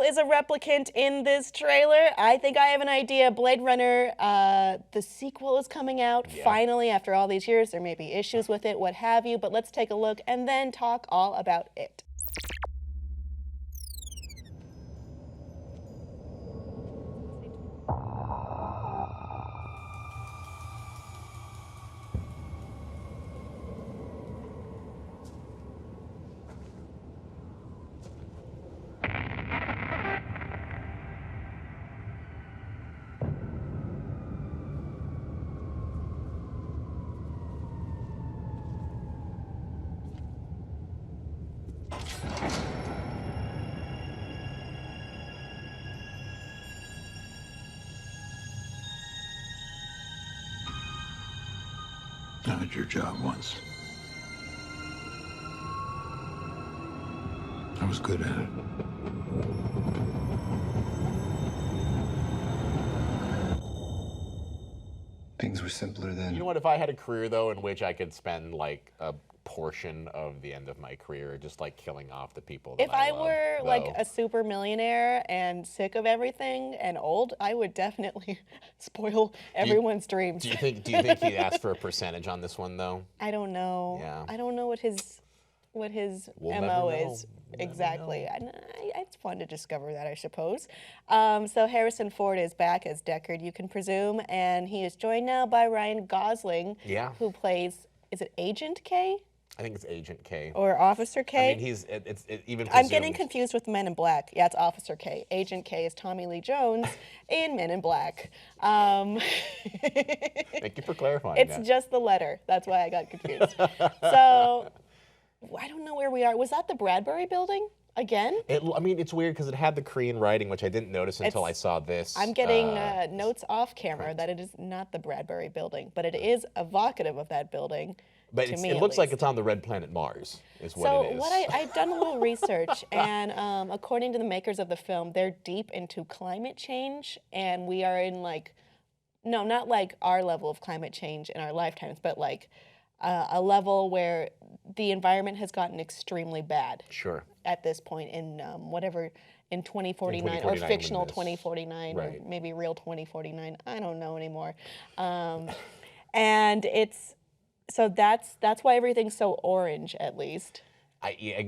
is a replicant in this trailer. I think I have an idea. Blade Runner, the sequel is coming out finally after all these years. There may be issues with it, what have you, but let's take a look and then talk all about it. I had your job once. I was good at it. Things were simpler then. You know what? If I had a career, though, in which I could spend, like, a portion of the end of my career just, like, killing off the people that If I love, were, though. like, a super millionaire and sick of everything and old, I would definitely spoil everyone's dreams. Do you think he'd ask for a percentage on this one, though? I don't know. Yeah. I don't know what his We'll MO never know. is We'll exactly. never know. It's fun to discover that, I suppose. So Harrison Ford is back as Deckard, you can presume, and he is joined now by Ryan Gosling, who plays, is it Agent K? I think it's Agent K. Or Officer K? I mean, it's even I'm getting confused with Men in Black. Yeah, it's Officer K. Agent K is Tommy Lee Jones in Men in Black. Thank you for clarifying It's that. just the letter. That's why I got confused. So, I don't know where we are. Was that the Bradbury building again? I mean, it's weird because it had the Korean writing, which I didn't notice until I saw this. I'm getting notes off camera that it is not the Bradbury building, but it is evocative of that building. But it looks like it's on the red planet Mars, is what it is. So I've done a little research, and according to the makers of the film, they're deep into climate change, and we are in no, not like our level of climate change in our lifetimes, but like a level where the environment has gotten extremely bad. Sure. At this point in in 2049 or fictional 2049 right. or maybe real 2049. I don't know anymore. And it's. So that's why everything's so orange, at least.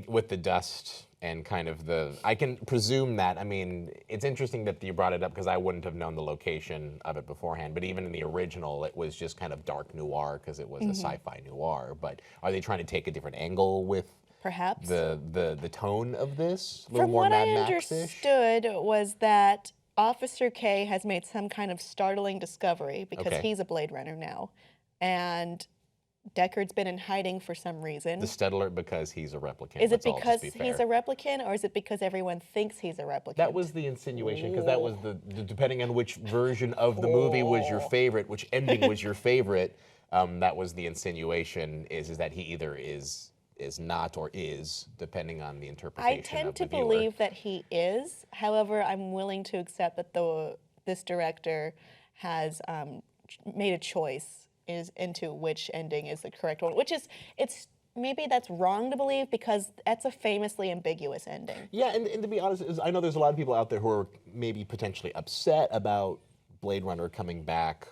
With the dust and kind of I can presume that. I mean, it's interesting that you brought it up because I wouldn't have known the location of it beforehand. But even in the original, it was just kind of dark noir because it was a sci-fi noir. But are they trying to take a different angle with perhaps the tone of this? A little From more what Mad I Max-ish? understood was that Officer K has made some kind of startling discovery because he's a Blade Runner now, and Deckard's been in hiding for some reason. The Steadler because he's a replicant. Is it because he's a replicant, or is it because everyone thinks he's a replicant? That was the insinuation, because that was the depending on which version of the movie was your favorite, which ending was your favorite. That was the insinuation. Is that he either is not or is, depending on the interpretation. I tend of to the viewer. believe that he is. However, I'm willing to accept that this director has made a choice into which ending is the correct one, which is, maybe that's wrong to believe because that's a famously ambiguous ending. Yeah, and to be honest, I know there's a lot of people out there who are maybe potentially upset about Blade Runner coming back,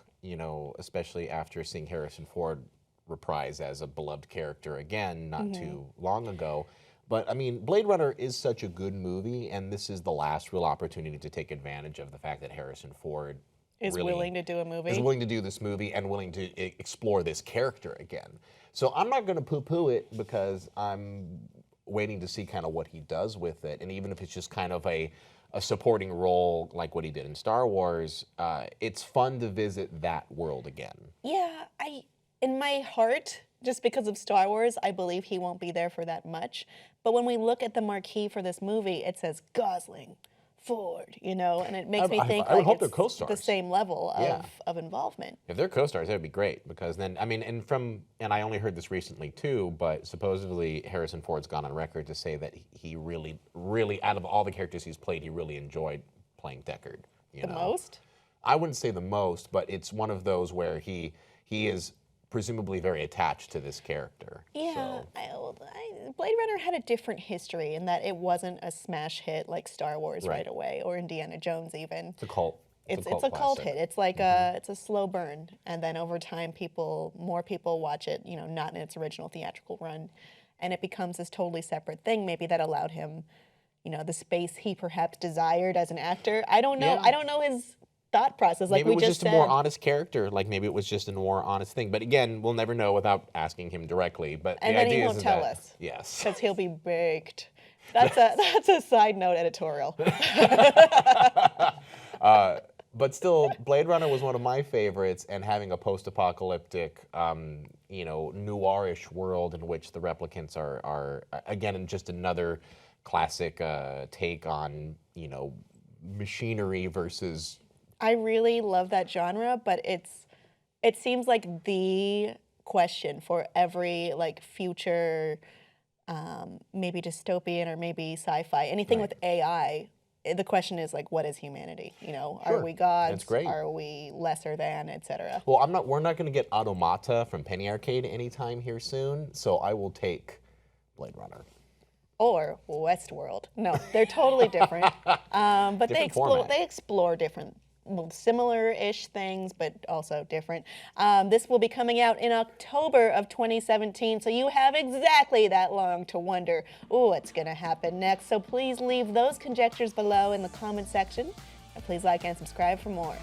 especially after seeing Harrison Ford reprise as a beloved character again not too long ago. But I mean, Blade Runner is such a good movie, and this is the last real opportunity to take advantage of the fact that Harrison Ford is willing to do a movie. Is willing to do this movie and willing to explore this character again. So I'm not going to poo-poo it because I'm waiting to see kind of what he does with it. And even if it's just kind of a supporting role like what he did in Star Wars, it's fun to visit that world again. Yeah, in my heart, just because of Star Wars, I believe he won't be there for that much. But when we look at the marquee for this movie, it says Gosling, Ford, and it makes me think I would hope it's they're co-stars. the same level of involvement. If they're co-stars, that would be great because then, I mean, and I only heard this recently too, but supposedly Harrison Ford's gone on record to say that he really, really, out of all the characters he's played, he really enjoyed playing Deckard. The most? I wouldn't say the most, but it's one of those where he is presumably very attached to this character. Yeah, So. Blade Runner had a different history in that it wasn't a smash hit like Star Wars right Right. away, or Indiana Jones even. It's a cult. It's a cult classic. hit. It's like it's a slow burn, and then over time, more people watch it. Not in its original theatrical run, and it becomes this totally separate thing. Maybe that allowed him, the space he perhaps desired as an actor. I don't know. Yeah. I don't know his thought process. Like Maybe it we was just just a said. more honest character. Like maybe it was just a more honest thing. But again, we'll never know without asking him directly. But And the then he idea won't is tell that, us. Yes. Because he'll be baked. That's a side note editorial. But still, Blade Runner was one of my favorites, and having a post-apocalyptic, noirish world in which the replicants are again just another classic take on machinery versus. I really love that genre, but it seems like the question for every like future, maybe dystopian or maybe sci-fi, anything with AI. The question is like, what is humanity? Are Sure. we gods? That's great. Are we lesser than, etc.? Well, we're not going to get Automata from Penny Arcade anytime here soon, so I will take Blade Runner. Or Westworld? No, they're totally different. But Different format. they explore different, similar-ish things, but also different. This will be coming out in October of 2017, so you have exactly that long to wonder, what's going to happen next. So please leave those conjectures below in the comment section, and please like and subscribe for more.